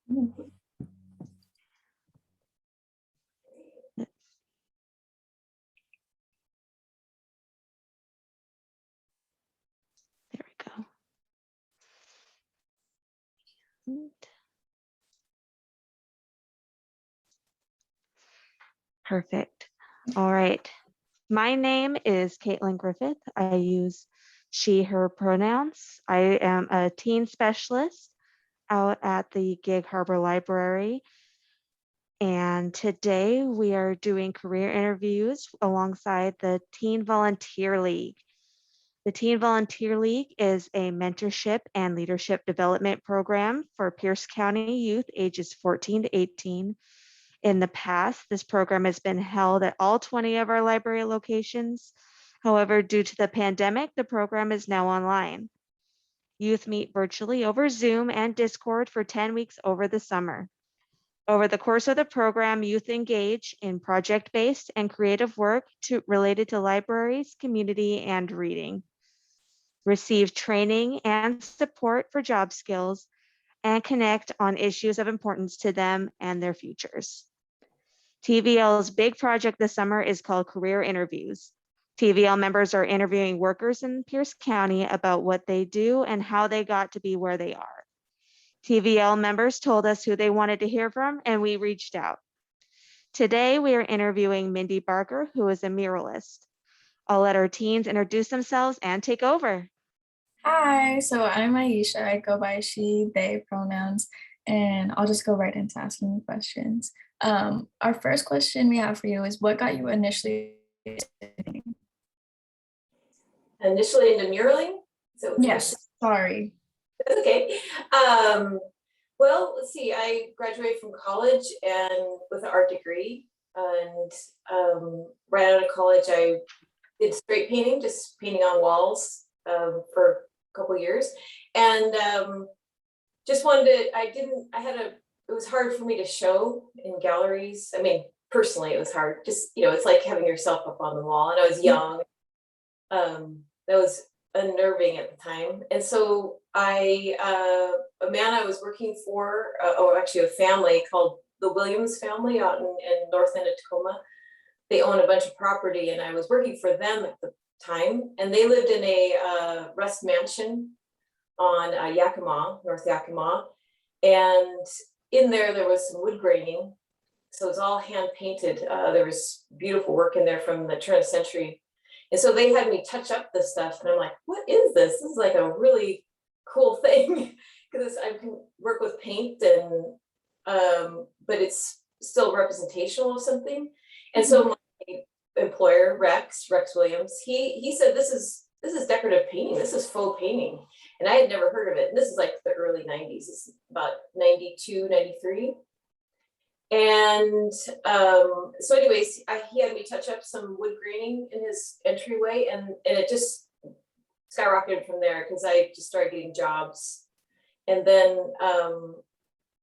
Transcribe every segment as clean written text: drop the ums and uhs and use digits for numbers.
There we go. Perfect. All right. My name is Caitlin Griffith. I use she, her pronouns. I am a teen specialist out at the Gig Harbor Library. And today we are doing career interviews alongside the Teen Volunteer League. The Teen Volunteer League is a mentorship and leadership development program for Pierce County youth ages 14 to 18. In the past, this program has been held at all 20 of our library locations. However, due to the pandemic, the program is now online. Youth meet virtually over Zoom and Discord for 10 weeks over the summer. Over the course of the program, youth engage in project-based and creative work related to libraries, community, and reading. Receive training and support for job skills, and connect on issues of importance to them and their futures. TVL's big project this summer is called Career Interviews. TVL members are interviewing workers in Pierce County about what they do and how they got to be where they are. TVL members told us who they wanted to hear from, and we reached out. Today, we are interviewing Mindy Barker, who is a muralist. I'll let our teens introduce themselves and take over. Hi, so I'm Aisha. I go by she, they pronouns, and I'll just go right into asking you questions. Our first question we have for you is, what got you initially into muraling? So yes, sorry. That's okay. Well, let's see, I graduated from college and with an art degree, and right out of college, I did straight painting, just painting on walls for a couple of years, and just wanted to, it was hard for me to show in galleries. I mean, personally, it was hard. Just, it's like having yourself up on the wall, and I was young. That was unnerving at the time. And so a man I was working for, or actually a family called the Williams family out in north end of Tacoma, they own a bunch of property, and I was working for them at the time, and they lived in a rest mansion on Yakima, North Yakima, and in there was some wood graining, so it was all hand painted. There was beautiful work in there from the turn of the century, and so they had me touch up this stuff, and I'm like, what is this? This is like a really cool thing, because I can work with paint, and but it's still representational of something. And so my employer, Rex Williams, he said, this is decorative painting. This is faux painting. And I had never heard of it. And this is like the early 90s. It's about 92, 93. And so anyways, he had me touch up some wood graining in his entryway, and it just skyrocketed from there, because I just started getting jobs. And then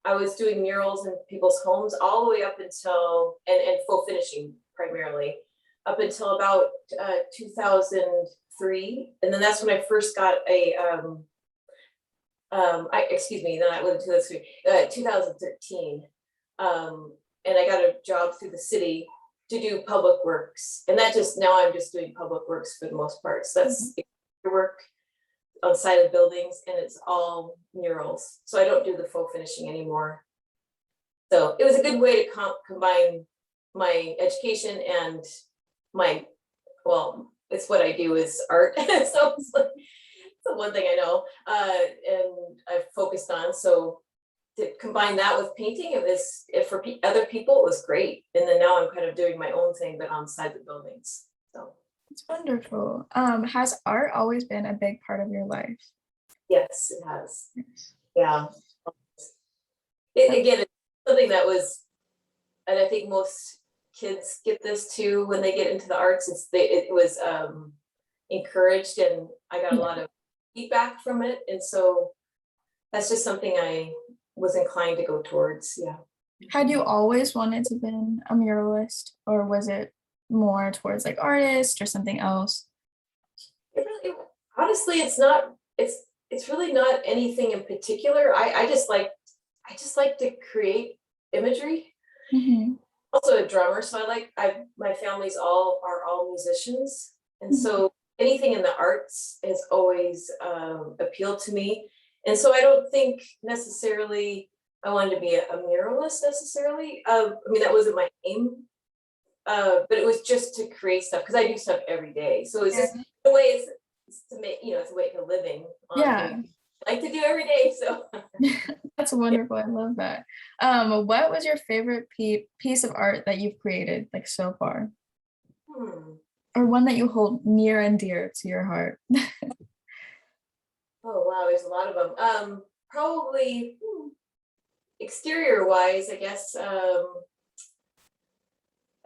I was doing murals in people's homes all the way up until, and faux finishing primarily, up until about 2003. And then that's when I first got a, then I went to 2013. And I got a job through the city to do public works. And now I'm just doing public works for the most part. So that's work on the side of buildings, and it's all murals. So I don't do the faux finishing anymore. So it was a good way to combine my education and it's what I do is art. So it's like, it's the one thing I know, and I've focused on. So to combine that with painting, for other people, it was great. And then now I'm kind of doing my own thing, but on the side of the buildings. So it's wonderful. Has art always been a big part of your life? Yes, it has. Yeah. Again, it's something that was, and I think most kids get this too when they get into the arts. It was encouraged, and I got a lot of feedback from it, and so that's just something I was inclined to go towards. Yeah. Had you always wanted to be a muralist, or was it more towards like artist or something else? Honestly, it's not. It's really not anything in particular. I just like I just like to create imagery. Mhm. Also a drummer, so my family's are all musicians, and so anything in the arts has always appealed to me. And so I don't think necessarily I wanted to be a muralist necessarily. I mean, that wasn't my aim, but it was just to create stuff because I do stuff every day. So it's just the way it's to make, it's a way to living on Yeah. things I like to do every day. So That's wonderful. I love that. What was your favorite piece of art that you've created like so far, hmm. or one that you hold near and dear to your heart? Oh wow, there's a lot of them. Probably exterior wise, I guess. I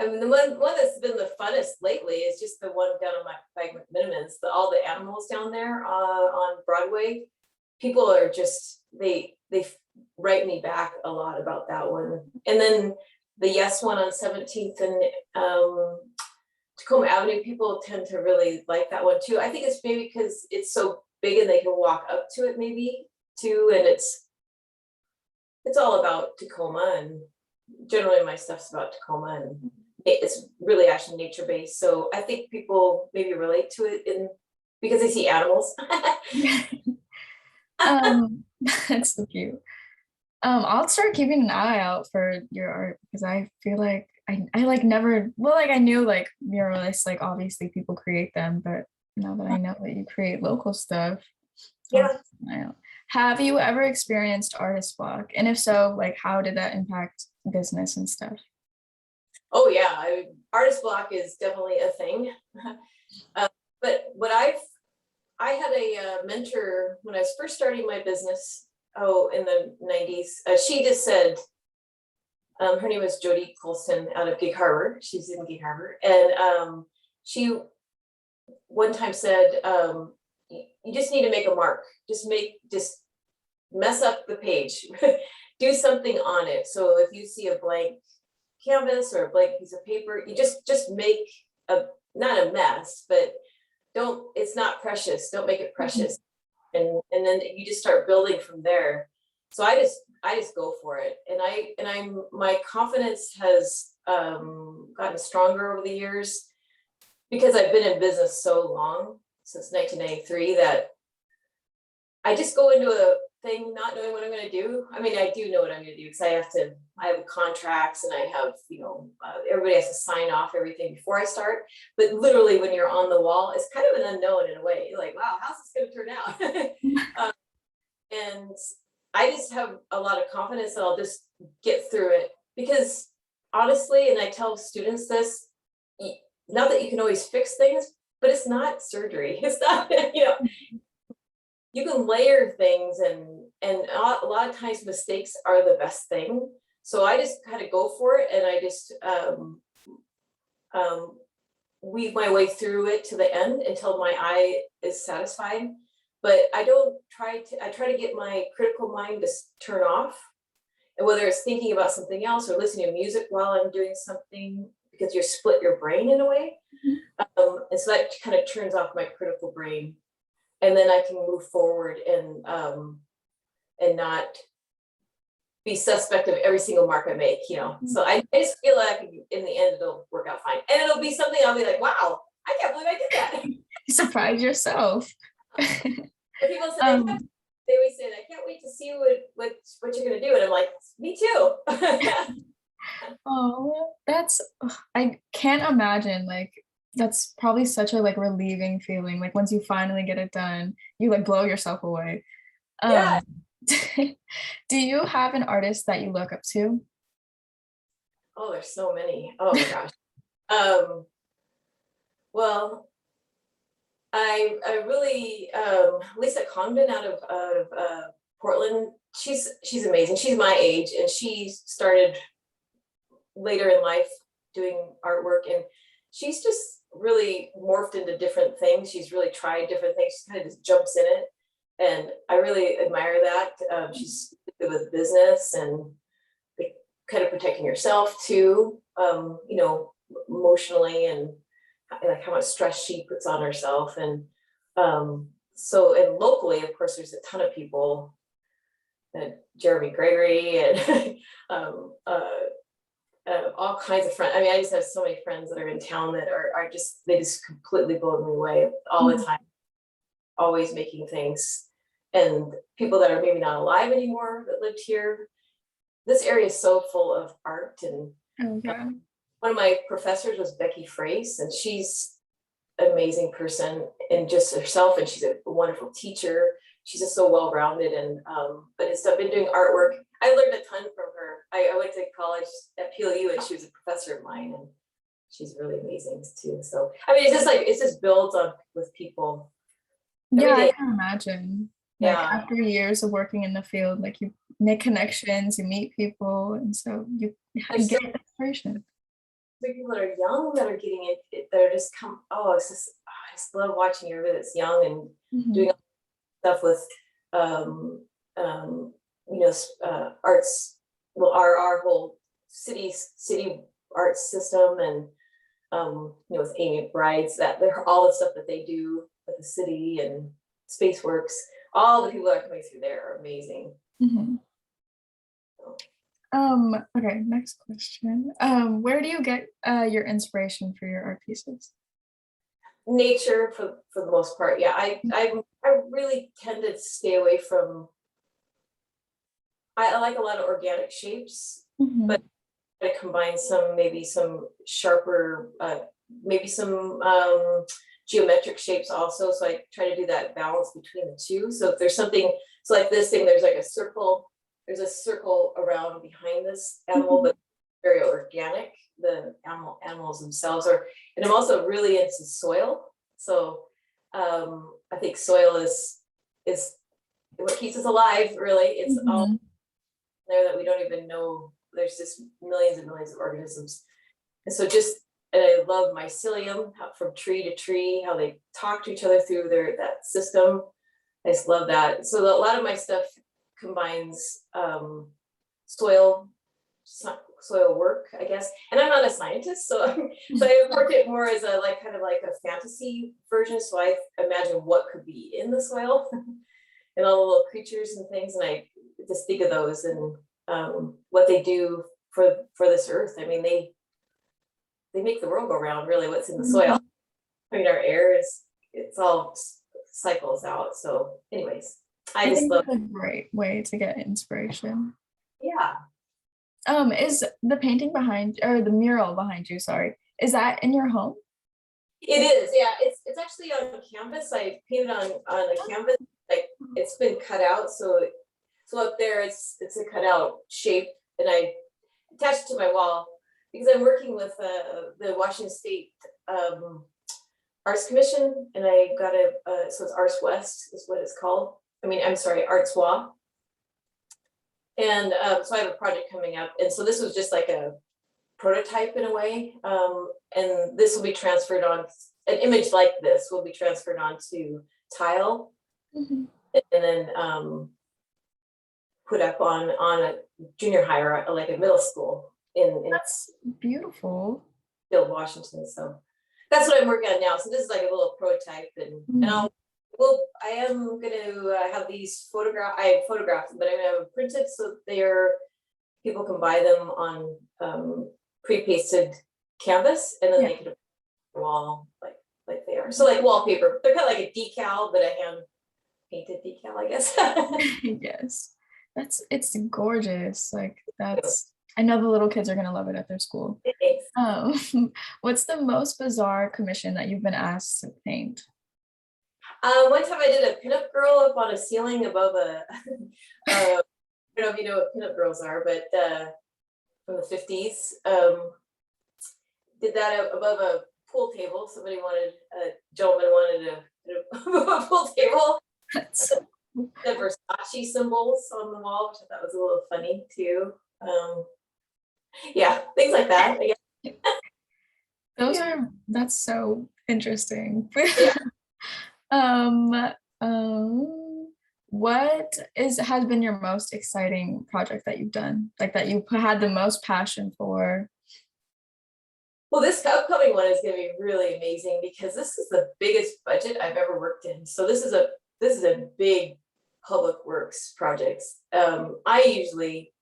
mean, the one that's been the funnest lately is just the one down on by McMinimans, all the animals down there on Broadway. People are just they write me back a lot about that one. And then the Yes one on 17th and Tacoma Avenue, people tend to really like that one too. I think it's maybe because it's so big and they can walk up to it maybe too, and it's all about Tacoma, and generally my stuff's about Tacoma, and it's really actually nature based. So I think people maybe relate to it because they see animals. That's so cute. I'll start keeping an eye out for your art because I feel like I like never, well, like I knew like muralists, like obviously people create them, but now that I know that you create local stuff, I'll Yeah. keep an eye out. Have you ever experienced artist block? And if so, like how did that impact business and stuff? Oh yeah, artist block is definitely a thing. But what I had a mentor when I was first starting my business. Oh, in the 90s. She just said, her name was Jody Colston out of Gig Harbor. She's in Gig Harbor, and she one time said, "You just need to make a mark. Just mess up the page, do something on it. So if you see a blank canvas or a blank piece of paper, you just make a not a mess, but don't. It's not precious. Don't make it precious, and then you just start building from there." So I just go for it, and I'm my confidence has gotten stronger over the years because I've been in business so long, since 1993, that I just go into a thing not knowing what I'm going to do. I mean, I do know what I'm going to do because I have contracts, and I have, everybody has to sign off everything before I start. But literally when you're on the wall, it's kind of an unknown in a way. You're like, wow, how's this going to turn out? And I just have a lot of confidence that I'll just get through it, because honestly, and I tell students this, not that you can always fix things, but it's not surgery. It's not, you can layer things, and a lot of times mistakes are the best thing. So I just kind of go for it, and I just weave my way through it to the end until my eye is satisfied. But I try to get my critical mind to turn off, and whether it's thinking about something else or listening to music while I'm doing something, because you split your brain in a way. And so that kind of turns off my critical brain, and then I can move forward and not be suspect of every single mark I make, So I just feel like in the end it'll work out fine, and it'll be something I'll be like, wow, I can't believe I did that. Surprise yourself. But people say, they always say, I can't wait to see what you're gonna do, and I'm like, me too. Oh, I can't imagine, like that's probably such a like relieving feeling. Like once you finally get it done, you like blow yourself away. Yeah. Do you have an artist that you look up to? Oh, there's so many. Oh my gosh. Well, I really Lisa Congdon out of Portland. She's amazing. She's my age, and she started later in life doing artwork, and she's just really morphed into different things. She's really tried different things. She kind of just jumps in it, and I really admire that. She's good with business and kind of protecting yourself too, emotionally, and like how much stress she puts on herself. And locally, of course, there's a ton of people. Jeremy Gregory and all kinds of friends. I mean, I just have so many friends that are in town that are just, they just completely blow me away all the time, always making things. And people that are maybe not alive anymore that lived here. This area is so full of art. And one of my professors was Becky Frace, and she's an amazing person in just herself, and she's a wonderful teacher. She's just so well-rounded, and but I've been doing artwork. I learned a ton from her. I went to college at PLU, and she was a professor of mine, and she's really amazing too. So I mean, it just builds on with people. Yeah, I can imagine. Like Yeah. after years of working in the field, like you make connections, you meet people, and so you get inspiration. People that are young that are getting it, that are just I just love watching everybody that's young and doing stuff with arts. Well, our whole city arts system, and with Amy Brides, that they're all the stuff that they do with the city and Spaceworks. All the people that are coming through there are amazing. Okay, next question. Where do you get your inspiration for your art pieces? Nature, for the most part. Yeah, I really tend to stay away from. I like a lot of organic shapes, but I combine maybe some sharper, maybe some geometric shapes also. So I try to do that balance between the two. So if there's something, so like this thing, there's like a circle. There's a circle around behind this animal, but very organic. The animals themselves are, and I'm also really into soil. So I think soil is what keeps us alive. Really, it's all there that we don't even know. There's just millions and millions of organisms, and so and I love mycelium, from tree to tree, how they talk to each other through that system. I just love that. So a lot of my stuff combines soil work, I guess. And I'm not a scientist, so I work it more as a kind of like a fantasy version. So I imagine what could be in the soil and all the little creatures and things, and I just think of those and what they do for this earth. I mean, they make the world go round, really, what's in the soil. I mean, our air it's all cycles out. So anyways, I just think love that's a great way to get inspiration. Yeah. Is the painting or the mural behind you, sorry, is that in your home? It is, yeah. It's actually on canvas. I painted on a canvas. Like, it's been cut out, so up there it's a cutout shape, and I attached it to my wall because I'm working with the Washington State Arts Commission, and I got so it's Arts West is what it's called. I mean, I'm sorry, Arts WA. And so I have a project coming up, and so this was just like a prototype in a way, and this will be transferred on. An image like this will be transferred onto tile, and then put up on a junior high or like a middle school in That's beautiful. Washington. So that's what I'm working on now. So this is like a little prototype, and I am going to have these I photographed them, but I'm going to have them printed so people can buy them on pre-pasted canvas, and then they can put on the wall like they are. So like wallpaper. They're kind of like a decal, but a hand painted decal, I guess. Yes, it's gorgeous. Like I know the little kids are gonna love it at their school. What's the most bizarre commission that you've been asked to paint? One time I did a pinup girl up on a ceiling above I don't know if you know what pinup girls are, but from the 50s. Did that above a pool table. A gentleman wanted a pool table. The Versace symbols on the wall, which I thought was a little funny too. Yeah, things like that, I guess. That's so interesting. What has been your most exciting project that you've done, like that you had the most passion for? Well, this upcoming one is going to be really amazing because this is the biggest budget I've ever worked in. So this is a big public works projects. I usually,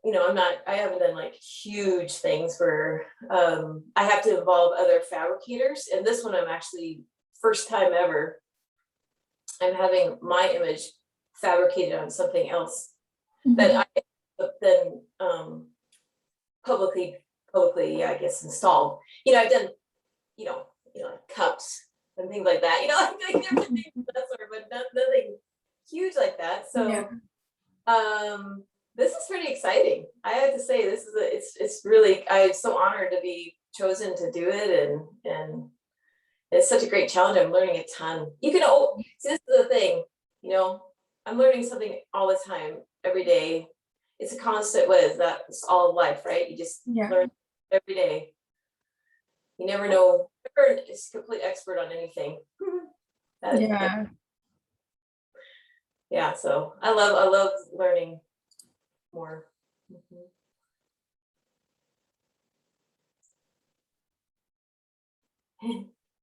I haven't done like huge things where I have to involve other fabricators. And this one I'm actually, first time ever, I'm having my image fabricated on something else that I then publicly, I guess, installed. I've done, cups and things like that, like different things of that sort, but nothing huge like that. So this is pretty exciting. I have to say, this is it's really, I'm so honored to be chosen to do it, and it's such a great challenge. I'm learning a ton. See, this is the thing, I'm learning something all the time, every day. It's a constant, what is that? It's all of life, right? You just learn every day. You never know, never is complete expert on anything. Yeah, so I love learning more.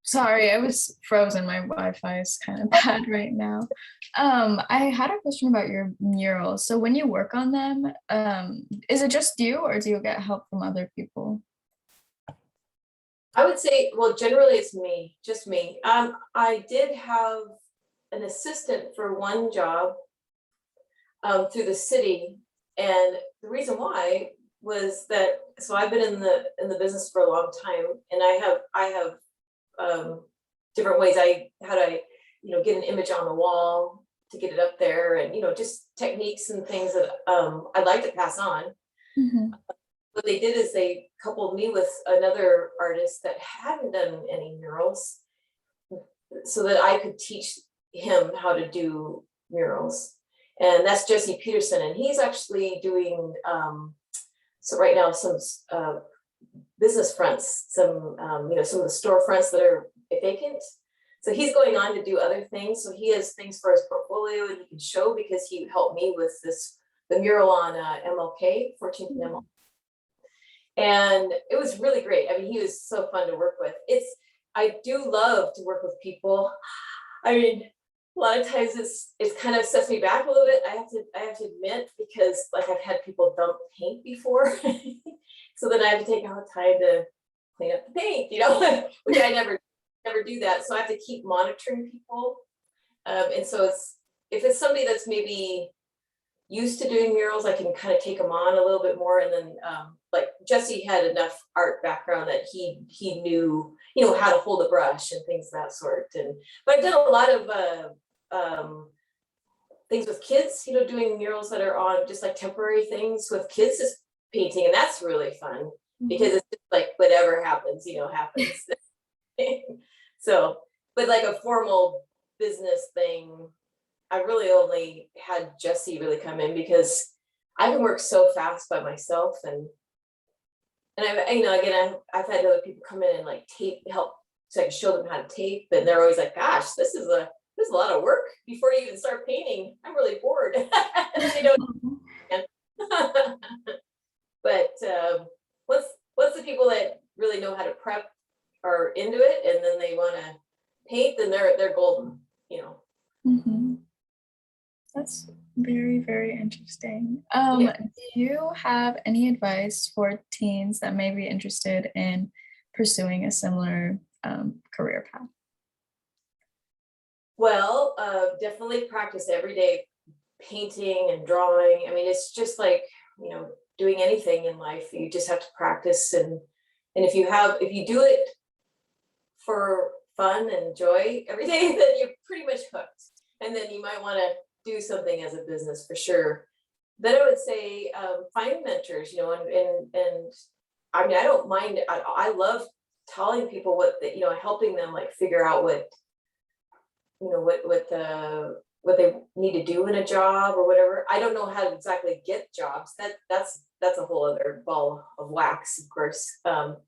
Sorry, I was frozen. My Wi-Fi is kind of bad right now. I had a question about your murals. So when you work on them, is it just you, or do you get help from other people? I would say, well, generally it's me, just me. I did have an assistant for one job through the city, and the reason why was that, so I've been in the business for a long time, and I have different ways how to get an image on the wall to get it up there, and just techniques and things that I'd like to pass on. What they did is they coupled me with another artist that hadn't done any murals, so that I could teach him how to do murals. And that's Jesse Peterson, and he's actually doing so right now some business fronts, some some of the storefronts that are vacant. So he's going on to do other things. So he has things for his portfolio and he can show, because he helped me with the mural on MLK, 14th and MLK. And it was really great. I mean, he was so fun to work with. I do love to work with people. I mean, a lot of times it's kind of sets me back a little bit. I have to admit, because like I've had people dump paint before. So then I have to take out time to clean up the paint, which I never do that. So I have to keep monitoring people. And so if it's somebody that's maybe used to doing murals, I can kind of take them on a little bit more. And then like Jesse had enough art background that he knew, how to hold a brush and things of that sort. But I've done a lot of things with kids, doing murals that are on just like temporary things with kids, just painting, and that's really fun because it's just like whatever happens, happens. So, but like a formal business thing, I really only had Jesse really come in, because I can work so fast by myself, and I've had other people come in and like help, so I can show them how to tape, and they're always like, "Gosh, this is a lot of work before you even start painting. I'm really bored." They don't. But once the people that really know how to prep are into it, and then they want to paint, then they're golden, That's very, very interesting. Do you have any advice for teens that may be interested in pursuing a similar career path? Well, definitely practice every day, painting and drawing. I mean, it's just like, doing anything in life, you just have to practice. And if you do it for fun and joy every day, then you're pretty much hooked. And then you might want to do something as a business for sure. Then I would say find mentors, and I mean, I don't mind. I love telling people helping them like figure out what they need to do in a job or whatever. I don't know how to exactly get jobs. That's a whole other ball of wax, of course,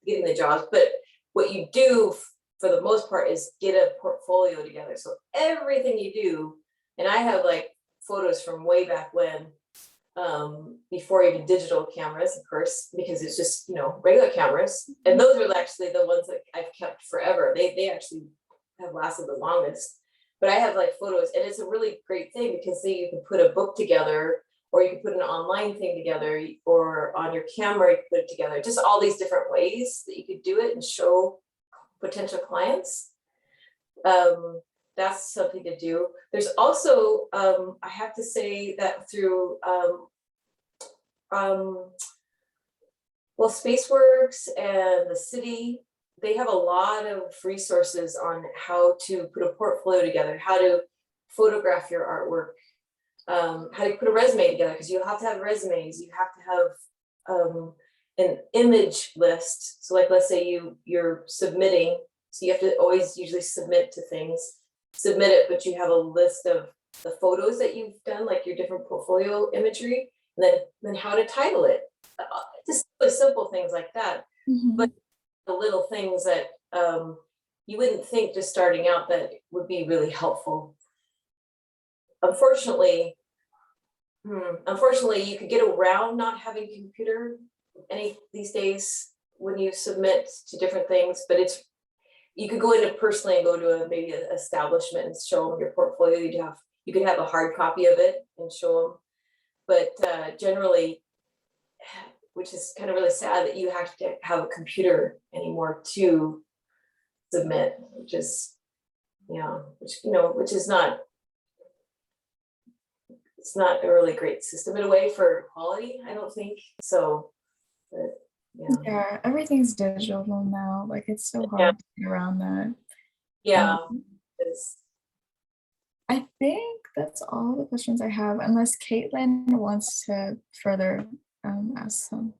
getting the jobs. But what you do for the most part is get a portfolio together. So everything you do, and I have like photos from way back when, before even digital cameras, of course, because it's just, regular cameras. And those are actually the ones that I've kept forever. They actually have lasted the longest. but I have like photos, and it's a really great thing because then you can put a book together, or you can put an online thing together, or on your camera you can put it together. Just all these different ways that you could do it and show potential clients. That's something to do. There's also, I have to say that through, well, Spaceworks and the city, they have a lot of resources on how to put a portfolio together, how to photograph your artwork, how to put a resume together, because you have to have resumes, you have to have an image list. So like, let's say you're submitting, so you have to always usually submit to things, submit it, but you have a list of the photos that you've done, like your different portfolio imagery, and then how to title it. Just the simple things like that. Mhm. But the little things that you wouldn't think just starting out that would be really helpful. Unfortunately, you could get around not having a computer any these days when you submit to different things, but you could go into personally and go to maybe an establishment and show them your portfolio. You could have a hard copy of it and show them, but generally, which is kind of really sad that you have to have a computer anymore to submit, which is, which is not, it's not a really great system in a way for quality, I don't think. So, but yeah. Yeah, everything's digital now. Like it's so hard to get around that. Yeah. Um, I think that's all the questions I have, unless Caitlin wants to further ask some.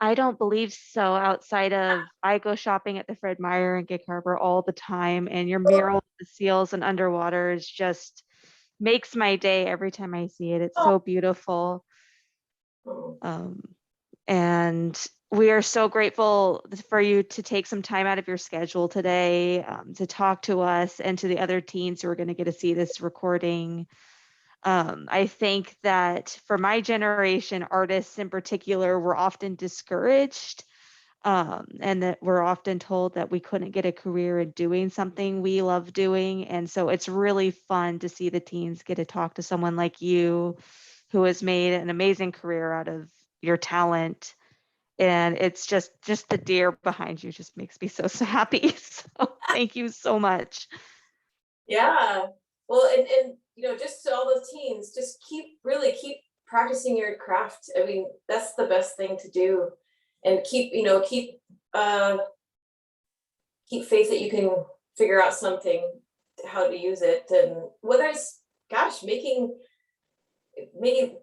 I don't believe so, outside of I go shopping at the Fred Meyer and Gig Harbor all the time, and your mural, the seals and underwater is just makes my day every time I see it. It's so beautiful. And we are so grateful for you to take some time out of your schedule today to talk to us and to the other teens who are going to get to see this recording. I think that for my generation, artists in particular were often discouraged, and that we're often told that we couldn't get a career in doing something we love doing. And so it's really fun to see the teens get to talk to someone like you who has made an amazing career out of your talent. And it's just the deer behind you just makes me so happy. So thank you so much. Yeah. Well, and just to all the teens, just keep practicing your craft. I mean, that's the best thing to do. And keep faith that you can figure out something, how to use it. And whether it's,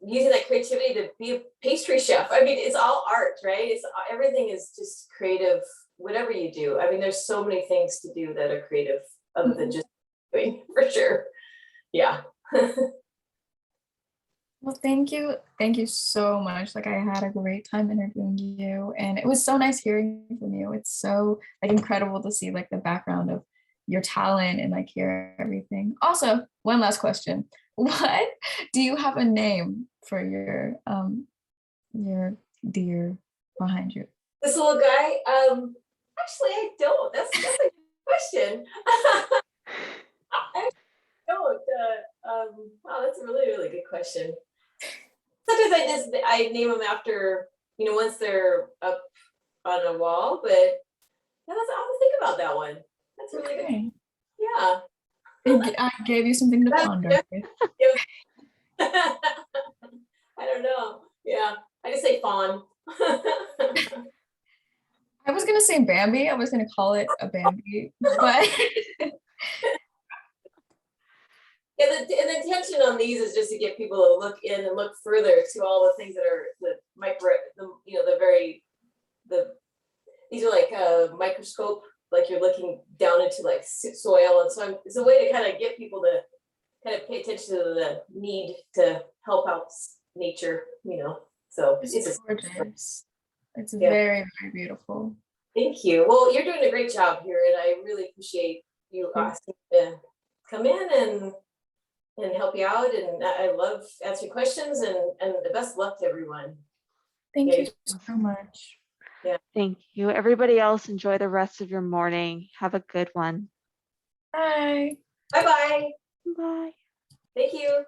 using that creativity to be a pastry chef. I mean, it's all art, right? Everything is just creative, whatever you do. I mean, there's so many things to do that are creative other than just doing, for sure. Yeah. Well, thank you. Thank you so much. Like I had a great time interviewing you, and it was so nice hearing from you. It's so like incredible to see like the background of your talent and like hear everything. Also, one last question. What do you have a name for your deer behind you? This little guy, actually I don't. That's a good question. I don't. Wow, that's a really, really good question. Sometimes I name them after, once they're up on a wall, but I'll think about that one. That's really good. Yeah. I gave you something to ponder. I don't know. Yeah. I just say fawn. I was gonna say Bambi. I was gonna call it a Bambi, but Yeah, the intention on these is just to get people to look in and look further to all the things that are these are like a microscope, like you're looking down into like soil, and so it's a way to kind of get people to kind of pay attention to the need to help out nature, So it's gorgeous. It's Yeah. very, very beautiful. Thank you. Well, you're doing a great job here, and I really appreciate you asking to come in and help you out. And I love answering questions, and the best of luck to everyone. Thank you so much. Yeah. Thank you. Everybody else, enjoy the rest of your morning. Have a good one. Bye. Bye-bye. Bye. Thank you.